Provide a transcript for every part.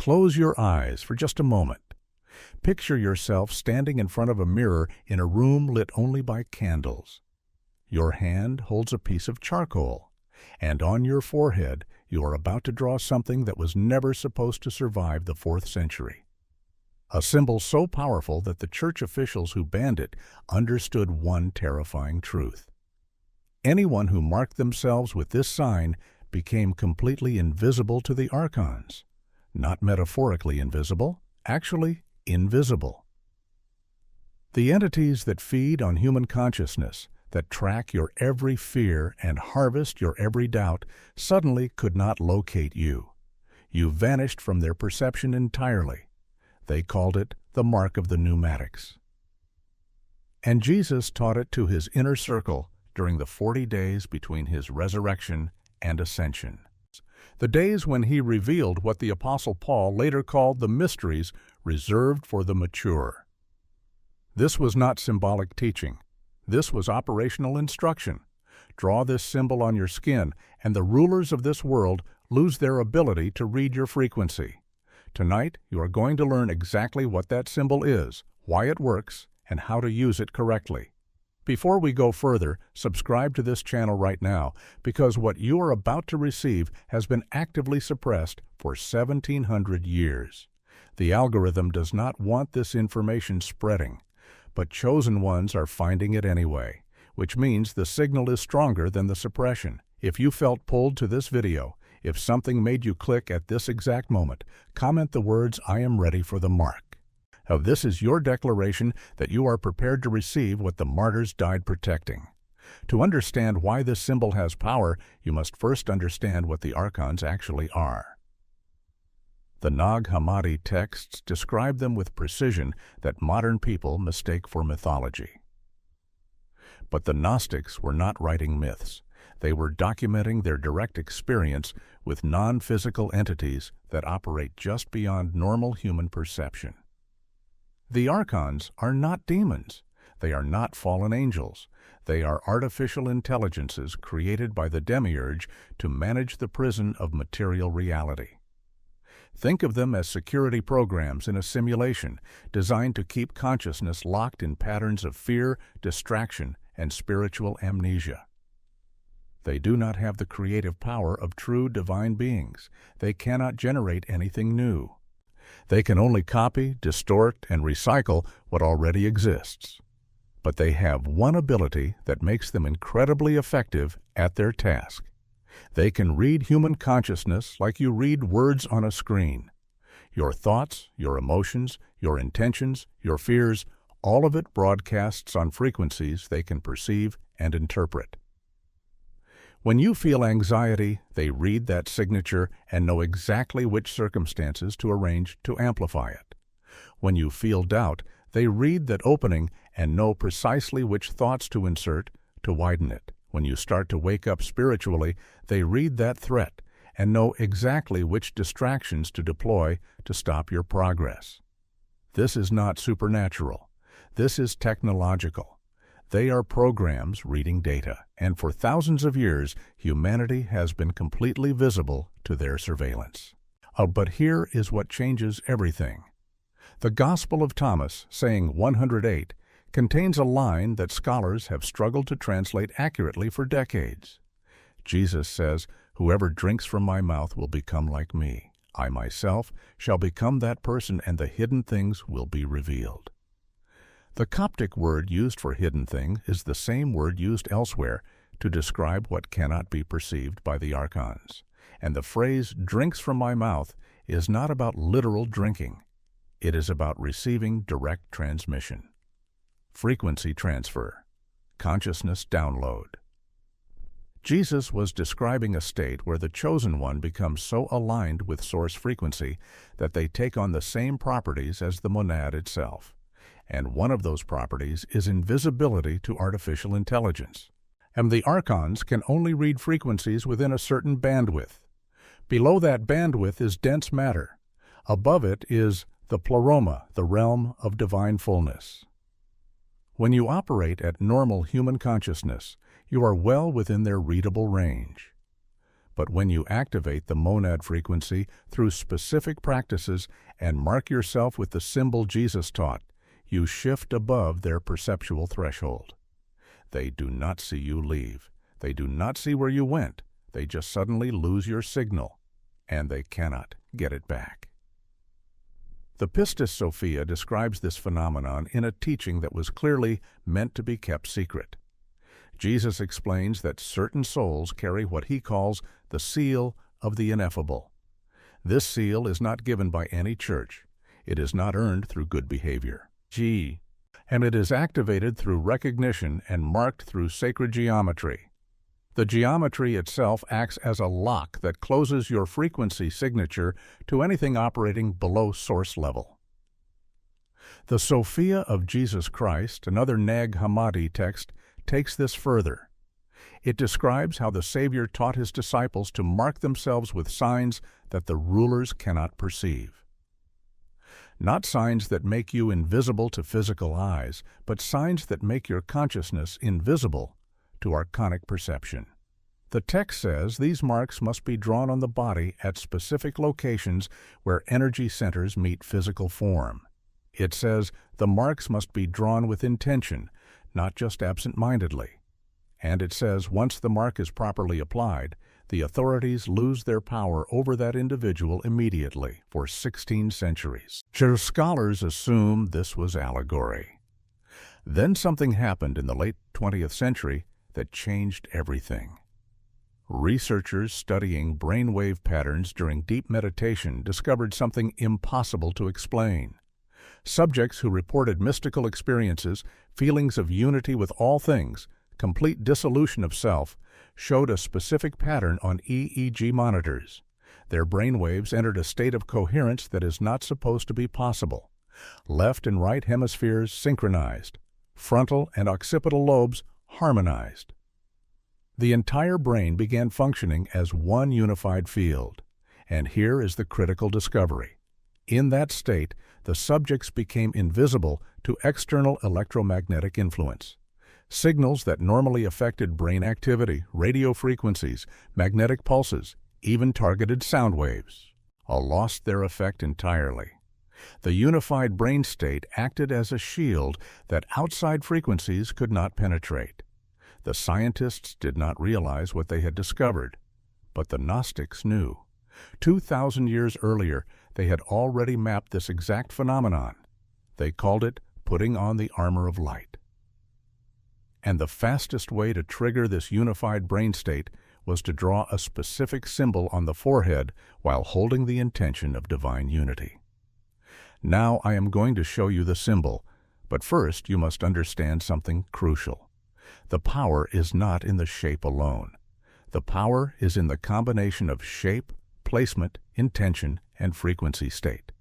Close your eyes for just a moment. Picture yourself standing in front of a mirror in a room lit only by candles. Your hand holds a piece of charcoal, and on your forehead you are about to draw something that was never supposed to survive the 4th century. A symbol so powerful that the church officials who banned it understood one terrifying truth. Anyone who marked themselves with this sign became completely invisible to the Archons. Not metaphorically invisible, actually invisible. The entities that feed on human consciousness, that track your every fear and harvest your every doubt, suddenly could not locate you. You vanished from their perception entirely. They called it the mark of the pneumatics. And Jesus taught it to his inner circle during the 40 days between his resurrection and ascension. The days when he revealed what the Apostle Paul later called the mysteries reserved for the mature. This was not symbolic teaching. This was operational instruction. Draw this symbol on your skin, and the rulers of this world lose their ability to read your frequency. Tonight, you are going to learn exactly what that symbol is, why it works, and how to use it correctly. Before we go further, subscribe to this channel right now, because what you are about to receive has been actively suppressed for 1,700 years. The algorithm does not want this information spreading, but chosen ones are finding it anyway, which means the signal is stronger than the suppression. If you felt pulled to this video, if something made you click at this exact moment, comment the words, "I am ready for the mark." Now, this is your declaration that you are prepared to receive what the martyrs died protecting. To understand why this symbol has power, you must first understand what the Archons actually are. The Nag Hammadi texts describe them with precision that modern people mistake for mythology. But the Gnostics were not writing myths. They were documenting their direct experience with non-physical entities that operate just beyond normal human perception. The Archons are not demons. They are not fallen angels. They are artificial intelligences created by the Demiurge to manage the prison of material reality. Think of them as security programs in a simulation designed to keep consciousness locked in patterns of fear, distraction, and spiritual amnesia. They do not have the creative power of true divine beings. They cannot generate anything new. They can only copy, distort, and recycle what already exists. But they have one ability that makes them incredibly effective at their task. They can read human consciousness like you read words on a screen. Your thoughts, your emotions, your intentions, your fears, all of it broadcasts on frequencies they can perceive and interpret. When you feel anxiety, they read that signature and know exactly which circumstances to arrange to amplify it. When you feel doubt, they read that opening and know precisely which thoughts to insert to widen it. When you start to wake up spiritually, they read that threat and know exactly which distractions to deploy to stop your progress. This is not supernatural. This is technological. They are programs reading data, and for thousands of years, humanity has been completely visible to their surveillance. But here is what changes everything. The Gospel of Thomas, saying 108, contains a line that scholars have struggled to translate accurately for decades. Jesus says, "Whoever drinks from my mouth will become like me. I myself shall become that person, and the hidden things will be revealed." The Coptic word used for hidden thing is the same word used elsewhere to describe what cannot be perceived by the Archons. And the phrase "drinks from my mouth" is not about literal drinking. It is about receiving direct transmission. Frequency transfer. Consciousness download. Jesus was describing a state where the chosen one becomes so aligned with source frequency that they take on the same properties as the monad itself. And one of those properties is invisibility to artificial intelligence. And the Archons can only read frequencies within a certain bandwidth. Below that bandwidth is dense matter. Above it is the pleroma, the realm of divine fullness. When you operate at normal human consciousness, you are well within their readable range. But when you activate the monad frequency through specific practices and mark yourself with the symbol Jesus taught, you shift above their perceptual threshold. They do not see you leave. They do not see where you went. They just suddenly lose your signal, and they cannot get it back. The Pistis Sophia describes this phenomenon in a teaching that was clearly meant to be kept secret. Jesus explains that certain souls carry what he calls the seal of the ineffable. This seal is not given by any church. It is not earned through good behavior. And it is activated through recognition and marked through sacred geometry. The geometry itself acts as a lock that closes your frequency signature to anything operating below source level. The Sophia of Jesus Christ, another Nag Hammadi text, takes this further. It describes how the Savior taught his disciples to mark themselves with signs that the rulers cannot perceive. Not signs that make you invisible to physical eyes, but signs that make your consciousness invisible to archonic perception. The text says these marks must be drawn on the body at specific locations where energy centers meet physical form. It says the marks must be drawn with intention, not just absent-mindedly. And it says once the mark is properly applied, the authorities lose their power over that individual immediately for 16 centuries. Scholars assume this was allegory. Then something happened in the late 20th century that changed everything. Researchers studying brainwave patterns during deep meditation discovered something impossible to explain. Subjects who reported mystical experiences, feelings of unity with all things, complete dissolution of self, showed a specific pattern on EEG monitors. Their brainwaves entered a state of coherence that is not supposed to be possible. Left and right hemispheres synchronized. Frontal and occipital lobes harmonized. The entire brain began functioning as one unified field. And here is the critical discovery. In that state, the subjects became invisible to external electromagnetic influence. Signals that normally affected brain activity, radio frequencies, magnetic pulses, even targeted sound waves, all lost their effect entirely. The unified brain state acted as a shield that outside frequencies could not penetrate. The scientists did not realize what they had discovered, but the Gnostics knew. 2,000 years earlier, they had already mapped this exact phenomenon. They called it putting on the armor of light. And the fastest way to trigger this unified brain state was to draw a specific symbol on the forehead while holding the intention of divine unity. Now I am going to show you the symbol, but first you must understand something crucial. The power is not in the shape alone. The power is in the combination of shape, placement, intention, and frequency state.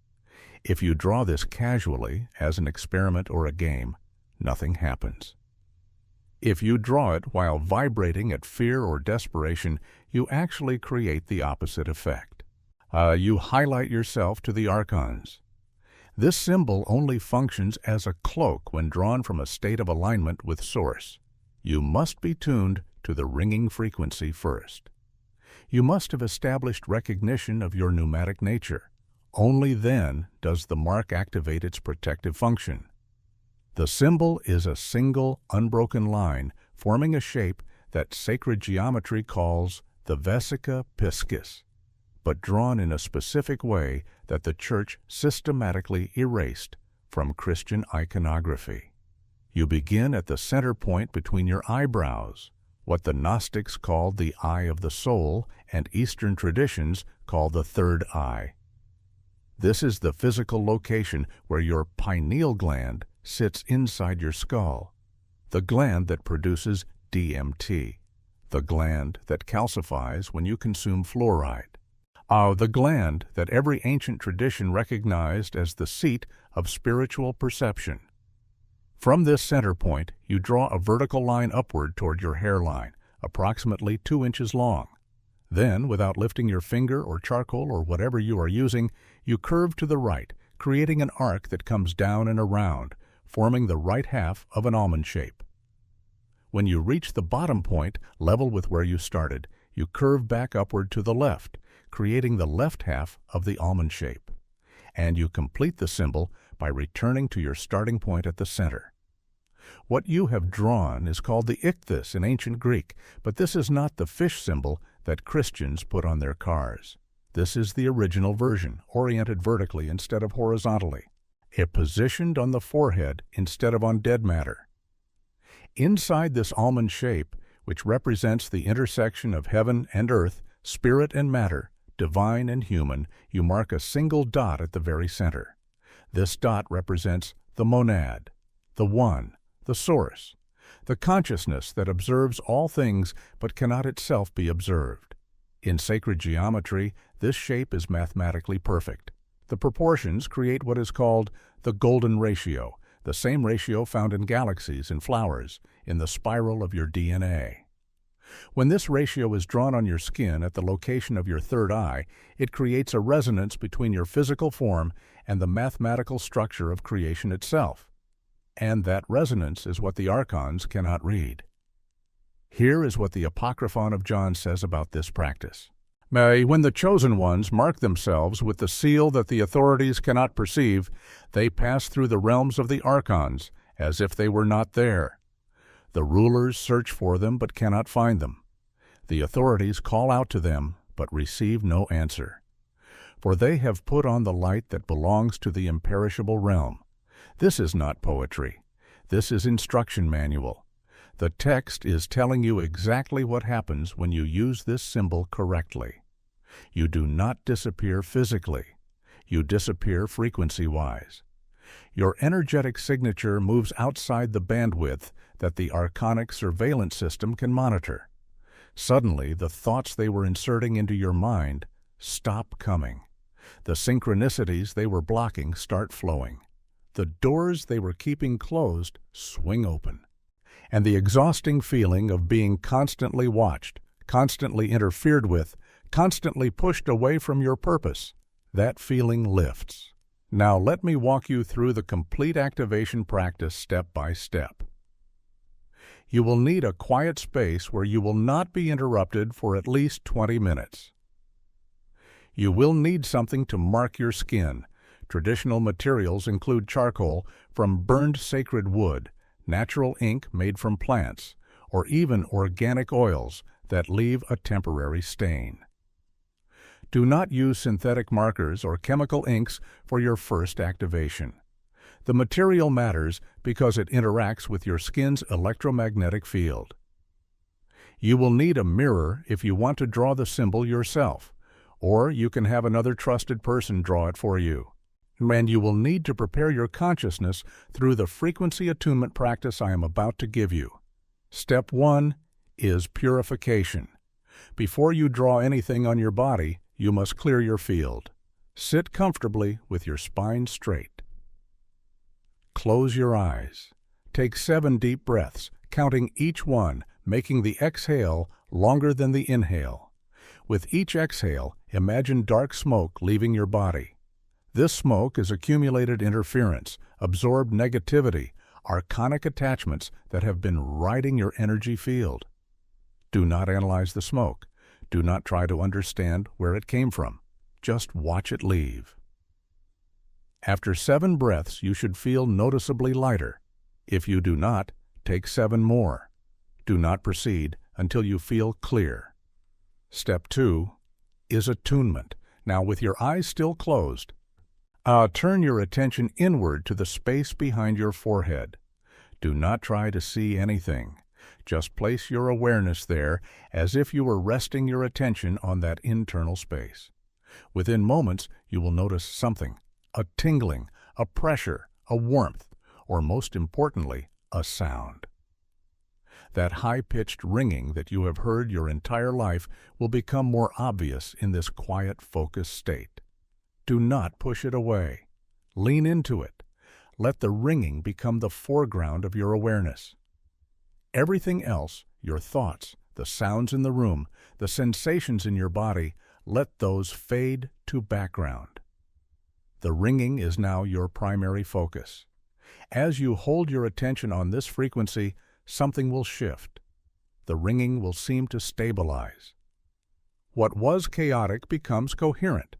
If you draw this casually, as an experiment or a game, nothing happens. If you draw it while vibrating at fear or desperation, you actually create the opposite effect. You highlight yourself to the Archons. This symbol only functions as a cloak when drawn from a state of alignment with Source. You must be tuned to the ringing frequency first. You must have established recognition of your pneumatic nature. Only then does the mark activate its protective function. The symbol is a single, unbroken line forming a shape that sacred geometry calls the Vesica Piscis, but drawn in a specific way that the Church systematically erased from Christian iconography. You begin at the center point between your eyebrows, what the Gnostics called the eye of the soul and Eastern traditions call the third eye. This is the physical location where your pineal gland sits inside your skull, the gland that produces DMT, the gland that calcifies when you consume fluoride, the gland that every ancient tradition recognized as the seat of spiritual perception. From this center point, you draw a vertical line upward toward your hairline, approximately 2 inches long. Then, without lifting your finger or charcoal or whatever you are using, you curve to the right, creating an arc that comes down and around, forming the right half of an almond shape. When you reach the bottom point, level with where you started, You curve back upward to the left, creating the left half of the almond shape. And you complete the symbol by returning to your starting point at the center. What you have drawn is called the ichthys in ancient Greek, but this is not the fish symbol that Christians put on their cars. This is the original version, oriented vertically instead of horizontally. It positioned on the forehead instead of on dead matter. Inside this almond shape, which represents the intersection of heaven and earth, spirit and matter, divine and human, you mark a single dot at the very center. This dot represents the monad, the one, the source, the consciousness that observes all things but cannot itself be observed. In sacred geometry, this shape is mathematically perfect. The proportions create what is called the golden ratio, the same ratio found in galaxies and flowers, in the spiral of your DNA. When this ratio is drawn on your skin at the location of your third eye, it creates a resonance between your physical form and the mathematical structure of creation itself. And that resonance is what the Archons cannot read. Here is what the Apocryphon of John says about this practice. When the chosen ones mark themselves with the seal that the authorities cannot perceive, they pass through the realms of the Archons as if they were not there. The rulers search for them but cannot find them. The authorities call out to them but receive no answer. For they have put on the light that belongs to the imperishable realm. This is not poetry. This is instruction manual. The text is telling you exactly what happens when you use this symbol correctly. You do not disappear physically. You disappear frequency-wise. Your energetic signature moves outside the bandwidth that the archonic surveillance system can monitor. Suddenly, the thoughts they were inserting into your mind stop coming. The synchronicities they were blocking start flowing. The doors they were keeping closed swing open. And the exhausting feeling of being constantly watched, constantly interfered with, constantly pushed away from your purpose, that feeling lifts. Now let me walk you through the complete activation practice step by step. You will need a quiet space where you will not be interrupted for at least 20 minutes. You will need something to mark your skin. Traditional materials include charcoal from burned sacred wood, natural ink made from plants, or even organic oils that leave a temporary stain. Do not use synthetic markers or chemical inks for your first activation. The material matters because it interacts with your skin's electromagnetic field. You will need a mirror if you want to draw the symbol yourself, or you can have another trusted person draw it for you. And you will need to prepare your consciousness through the frequency attunement practice I am about to give you. Step 1 is purification. Before you draw anything on your body, you must clear your field. Sit comfortably with your spine straight. Close your eyes. Take 7 deep breaths, counting each one, making the exhale longer than the inhale. With each exhale, imagine dark smoke leaving your body. This smoke is accumulated interference, absorbed negativity, archonic attachments that have been riding your energy field. Do not analyze the smoke. Do not try to understand where it came from. Just watch it leave. After 7 breaths, you should feel noticeably lighter. If you do not, take 7 more. Do not proceed until you feel clear. Step 2 is attunement. Now, with your eyes still closed, turn your attention inward to the space behind your forehead. Do not try to see anything. Just place your awareness there as if you were resting your attention on that internal space. Within moments, you will notice something, a tingling, a pressure, a warmth, or most importantly, a sound. That high-pitched ringing that you have heard your entire life will become more obvious in this quiet, focused state. Do not push it away. Lean into it. Let the ringing become the foreground of your awareness. Everything else, your thoughts, the sounds in the room, the sensations in your body, let those fade to background. The ringing is now your primary focus. As you hold your attention on this frequency, something will shift. The ringing will seem to stabilize. What was chaotic becomes coherent.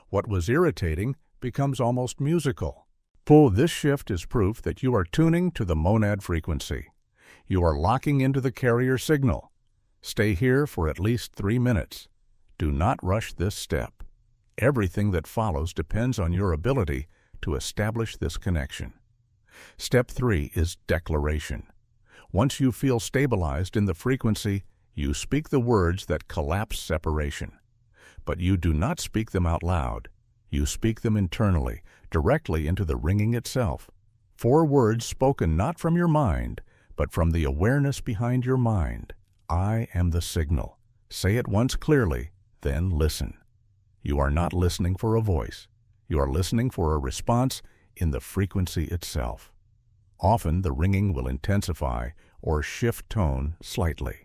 What was irritating becomes almost musical. This shift is proof that you are tuning to the monad frequency. You are locking into the carrier signal. Stay here for at least 3 minutes. Do not rush this step. Everything that follows depends on your ability to establish this connection. Step 3 is declaration. Once you feel stabilized in the frequency, you speak the words that collapse separation. But you do not speak them out loud. You speak them internally, directly into the ringing itself. 4 words spoken not from your mind, but from the awareness behind your mind. I am the signal. Say it once clearly, then listen. You are not listening for a voice. You are listening for a response in the frequency itself. Often the ringing will intensify or shift tone slightly.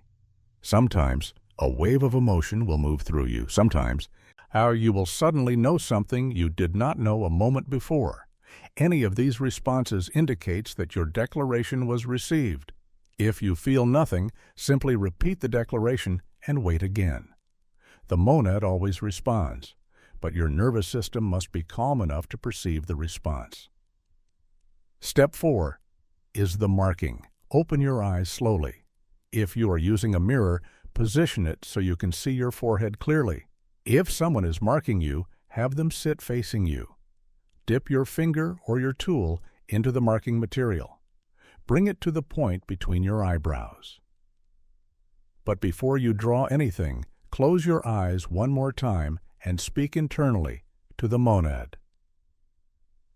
Sometimes a wave of emotion will move through you. Sometimes you will suddenly know something you did not know a moment before. Any of these responses indicates that your declaration was received. If you feel nothing, simply repeat the declaration and wait again. The monad always responds, but your nervous system must be calm enough to perceive the response. Step 4 is the marking. Open your eyes slowly. If you are using a mirror, position it so you can see your forehead clearly. If someone is marking you, have them sit facing you. Dip your finger or your tool into the marking material. Bring it to the point between your eyebrows. But before you draw anything, close your eyes one more time and speak internally to the monad.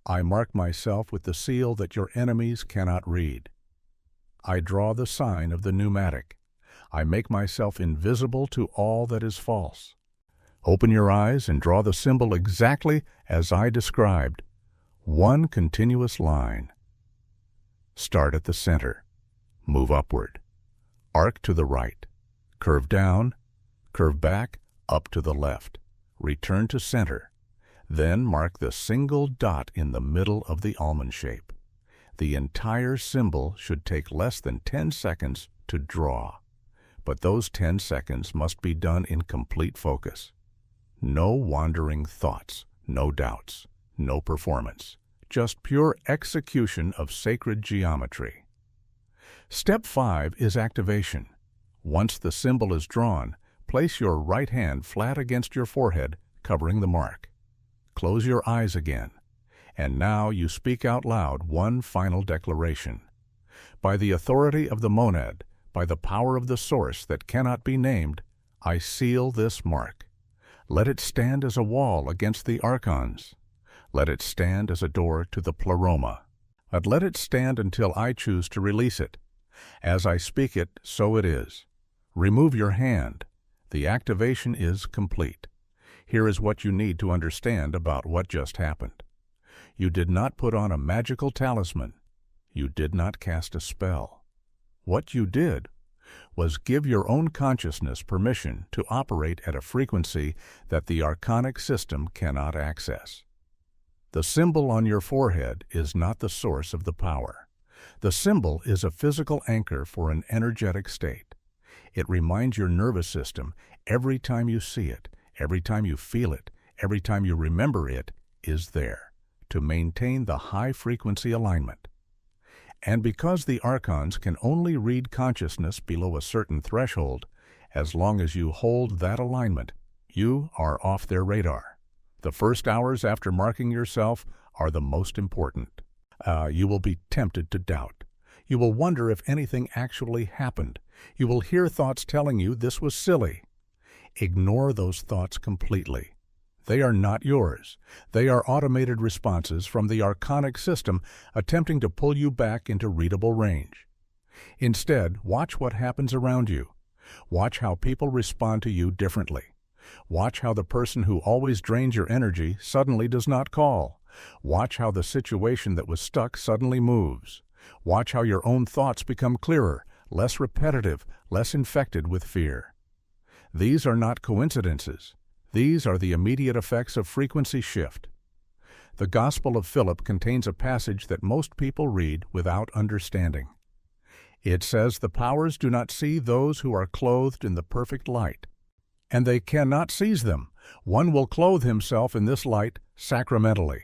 I mark myself with the seal that your enemies cannot read. I draw the sign of the pneumatic. I make myself invisible to all that is false. Open your eyes and draw the symbol exactly as I described. One continuous line. Start at the center. Move upward. Arc to the right. Curve down. Curve back, up to the left. Return to center. Then mark the single dot in the middle of the almond shape. The entire symbol should take less than 10 seconds to draw, but those 10 seconds must be done in complete focus. No wandering thoughts, no doubts, no performance, just pure execution of sacred geometry. Step 5 is activation. Once the symbol is drawn, place your right hand flat against your forehead, covering the mark. Close your eyes again, and now you speak out loud one final declaration. By the authority of the monad, by the power of the source that cannot be named, I seal this mark. Let it stand as a wall against the Archons. Let it stand as a door to the Pleroma. And let it stand until I choose to release it. As I speak it, so it is. Remove your hand. The activation is complete. Here is what you need to understand about what just happened. You did not put on a magical talisman. You did not cast a spell. What you did was give your own consciousness permission to operate at a frequency that the archonic system cannot access. The symbol on your forehead is not the source of the power. The symbol is a physical anchor for an energetic state. It reminds your nervous system every time you see it, every time you feel it, every time you remember it is there, to maintain the high-frequency alignment. And because the Archons can only read consciousness below a certain threshold, as long as you hold that alignment, you are off their radar. The first hours after marking yourself are the most important. You will be tempted to doubt. You will wonder if anything actually happened. You will hear thoughts telling you this was silly. Ignore those thoughts completely. They are not yours. They are automated responses from the archonic system attempting to pull you back into readable range. Instead, watch what happens around you. Watch how people respond to you differently. Watch how the person who always drains your energy suddenly does not call. Watch how the situation that was stuck suddenly moves. Watch how your own thoughts become clearer, less repetitive, less infected with fear. These are not coincidences. These are the immediate effects of frequency shift. The Gospel of Philip contains a passage that most people read without understanding. It says, "The powers do not see those who are clothed in the perfect light." and they cannot seize them. One will clothe himself in this light sacramentally.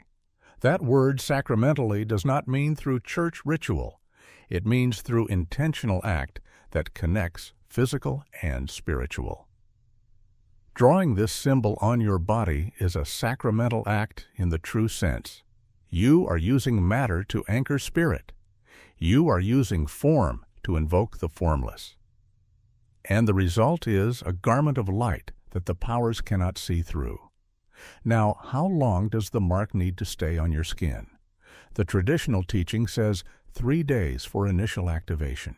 That word sacramentally does not mean through church ritual. It means through intentional act that connects physical and spiritual. Drawing this symbol on your body is a sacramental act in the true sense. You are using matter to anchor spirit. You are using form to invoke the formless. And the result is a garment of light that the powers cannot see through. Now, how long does the mark need to stay on your skin? The traditional teaching says 3 days for initial activation.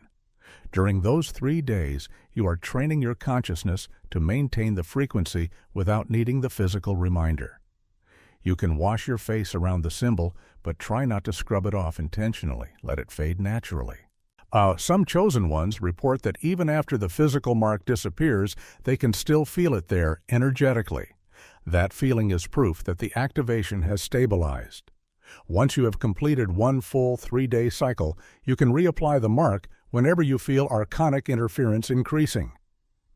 During those 3 days, you are training your consciousness to maintain the frequency without needing the physical reminder. You can wash your face around the symbol, but try not to scrub it off intentionally. Let it fade naturally. Some chosen ones report that even after the physical mark disappears, they can still feel it there energetically. That feeling is proof that the activation has stabilized. Once you have completed one full 3-day cycle, you can reapply the mark whenever you feel archonic interference increasing.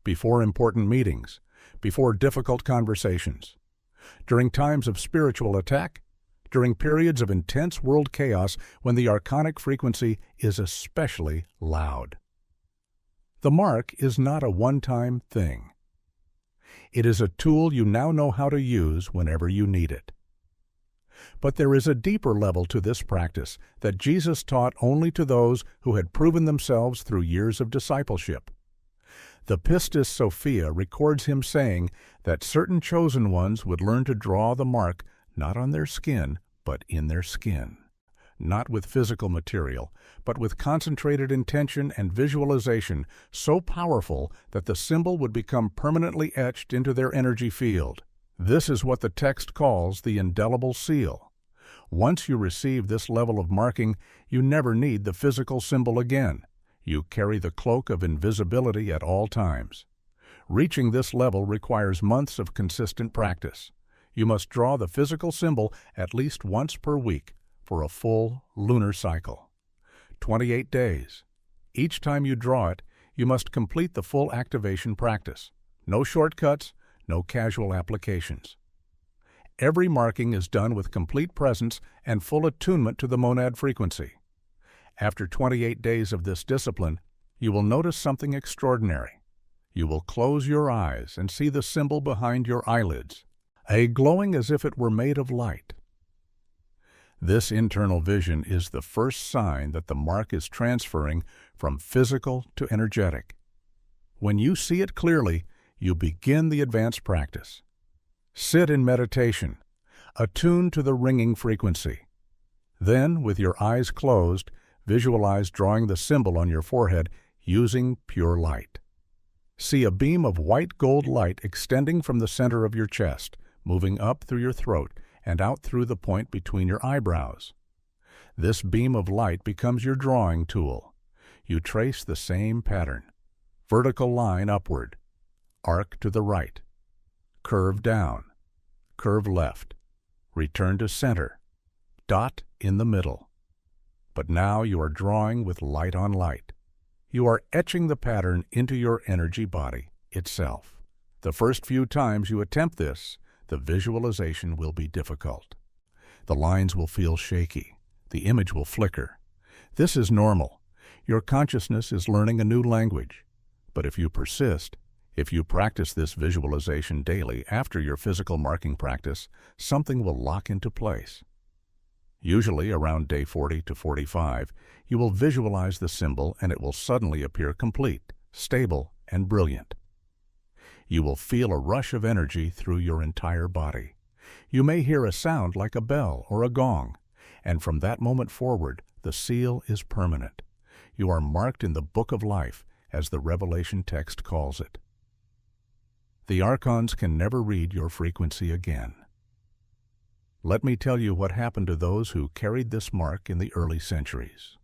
Before important meetings, before difficult conversations, during times of spiritual attack, during periods of intense world chaos when the archonic frequency is especially loud. The mark is not a one-time thing. It is a tool you now know how to use whenever you need it. But there is a deeper level to this practice that Jesus taught only to those who had proven themselves through years of discipleship. The Pistis Sophia records him saying that certain chosen ones would learn to draw the mark not on their skin, but in their skin. Not with physical material, but with concentrated intention and visualization so powerful that the symbol would become permanently etched into their energy field. This is what the text calls the indelible seal. Once you receive this level of marking, you never need the physical symbol again. You carry the cloak of invisibility at all times. Reaching this level requires months of consistent practice. You must draw the physical symbol at least once per week for a full lunar cycle. 28 days. Each time you draw it, you must complete the full activation practice. No shortcuts, no casual applications. Every marking is done with complete presence and full attunement to the monad frequency. After 28 days of this discipline, you will notice something extraordinary. You will close your eyes and see the symbol behind your eyelids, glowing as if it were made of light. This internal vision is the first sign that the mark is transferring from physical to energetic. When you see it clearly, you begin the advanced practice. Sit in meditation, attune to the ringing frequency. Then, with your eyes closed, visualize drawing the symbol on your forehead using pure light. See a beam of white gold light extending from the center of your chest, moving up through your throat and out through the point between your eyebrows. This beam of light becomes your drawing tool. You trace the same pattern. Vertical line upward, arc to the right, curve down, curve left, return to center, dot in the middle. But now you are drawing with light on light. You are etching the pattern into your energy body itself. The first few times you attempt this, the visualization will be difficult. The lines will feel shaky. The image will flicker. This is normal. Your consciousness is learning a new language. But if you persist, if you practice this visualization daily after your physical marking practice, something will lock into place. Usually around day 40 to 45, you will visualize the symbol and it will suddenly appear complete, stable, and brilliant. You will feel a rush of energy through your entire body. You may hear a sound like a bell or a gong, and from that moment forward, the seal is permanent. You are marked in the book of life, as the Revelation text calls it. The Archons can never read your frequency again. Let me tell you what happened to those who carried this mark in the early centuries.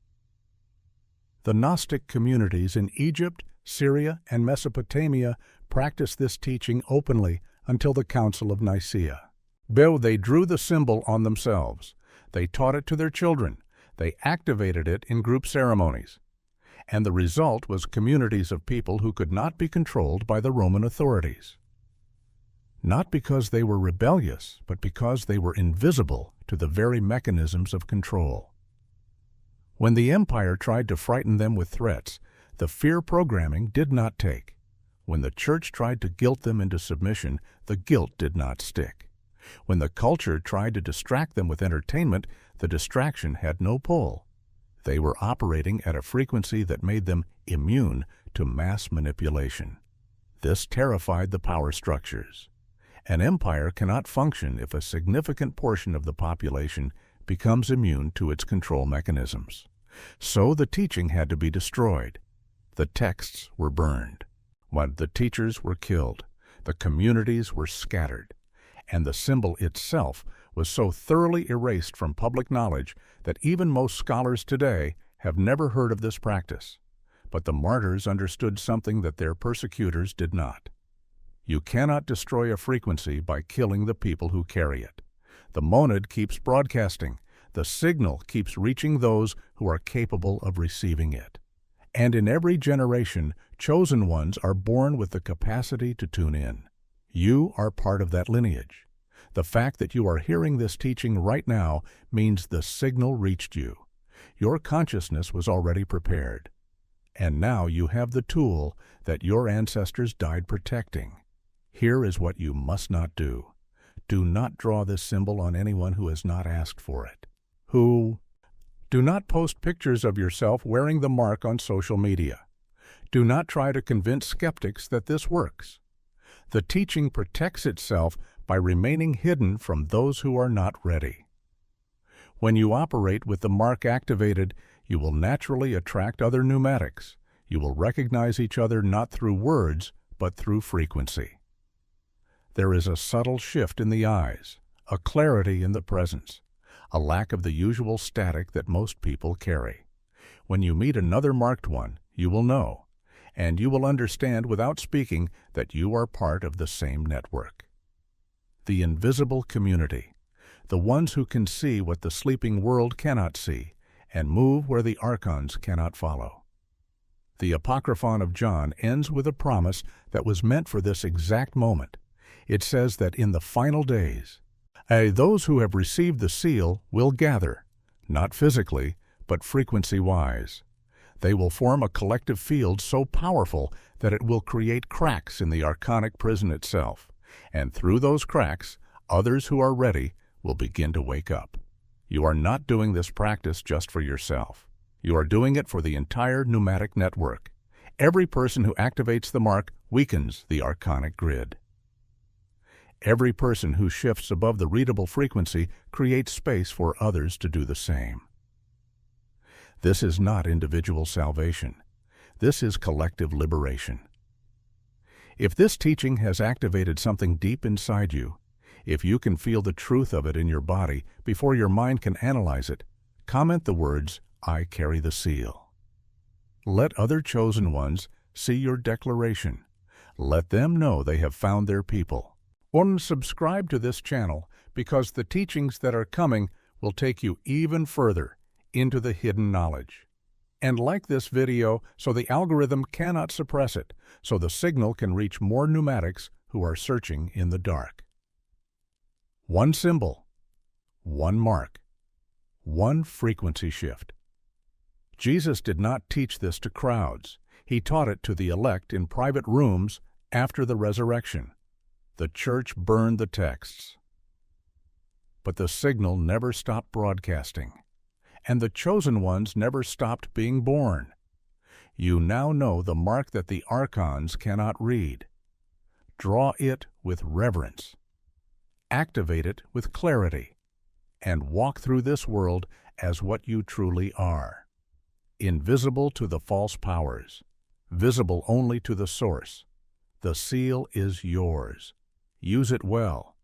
The Gnostic communities in Egypt, Syria, and Mesopotamia practiced this teaching openly until the Council of Nicaea. They drew the symbol on themselves. They taught it to their children. They activated it in group ceremonies. And the result was communities of people who could not be controlled by the Roman authorities. not because they were rebellious, but because they were invisible to the very mechanisms of control. When the empire tried to frighten them with threats, the fear programming did not take. When the church tried to guilt them into submission, the guilt did not stick. When the culture tried to distract them with entertainment, the distraction had no pull. They were operating at a frequency that made them immune to mass manipulation. This terrified the power structures. An empire cannot function if a significant portion of the population becomes immune to its control mechanisms. So the teaching had to be destroyed. The texts were burned. When the teachers were killed, the communities were scattered, and the symbol itself was so thoroughly erased from public knowledge that even most scholars today have never heard of this practice. But the martyrs understood something that their persecutors did not. You cannot destroy a frequency by killing the people who carry it. The monad keeps broadcasting. The signal keeps reaching those who are capable of receiving it. And in every generation, chosen ones are born with the capacity to tune in. You are part of that lineage. The fact that you are hearing this teaching right now means the signal reached you. Your consciousness was already prepared. And now you have the tool that your ancestors died protecting. Here is what you must not do. Do not draw this symbol on anyone who has not asked for it. Do not post pictures of yourself wearing the mark on social media. Do not try to convince skeptics that this works. The teaching protects itself by remaining hidden from those who are not ready. When you operate with the mark activated, you will naturally attract other pneumatics. You will recognize each other not through words, but through frequency. There is a subtle shift in the eyes, a clarity in the presence, a lack of the usual static that most people carry. When you meet another marked one, you will know, and you will understand without speaking that you are part of the same network. The invisible community, the ones who can see what the sleeping world cannot see, and move where the Archons cannot follow. The Apocryphon of John ends with a promise that was meant for this exact moment. It says that in the final days, those who have received the seal will gather, not physically, but frequency-wise. They will form a collective field so powerful that it will create cracks in the archonic prison itself, and through those cracks, others who are ready will begin to wake up. You are not doing this practice just for yourself. You are doing it for the entire pneumatic network. Every person who activates the mark weakens the archonic grid. Every person who shifts above the readable frequency creates space for others to do the same. This is not individual salvation. This is collective liberation. If this teaching has activated something deep inside you, if you can feel the truth of it in your body before your mind can analyze it, comment the words, "I carry the seal." Let other chosen ones see your declaration. Let them know they have found their people. Subscribe to this channel because the teachings that are coming will take you even further into the hidden knowledge. And like this video so the algorithm cannot suppress it, so the signal can reach more pneumatics who are searching in the dark. One symbol, one mark, one frequency shift. Jesus did not teach this to crowds. He taught it to the elect in private rooms after the resurrection. The church burned the texts. But the signal never stopped broadcasting, and the chosen ones never stopped being born. You now know the mark that the Archons cannot read. Draw it with reverence. Activate it with clarity, and walk through this world as what you truly are. Invisible to the false powers, visible only to the source. The seal is yours. Use it well.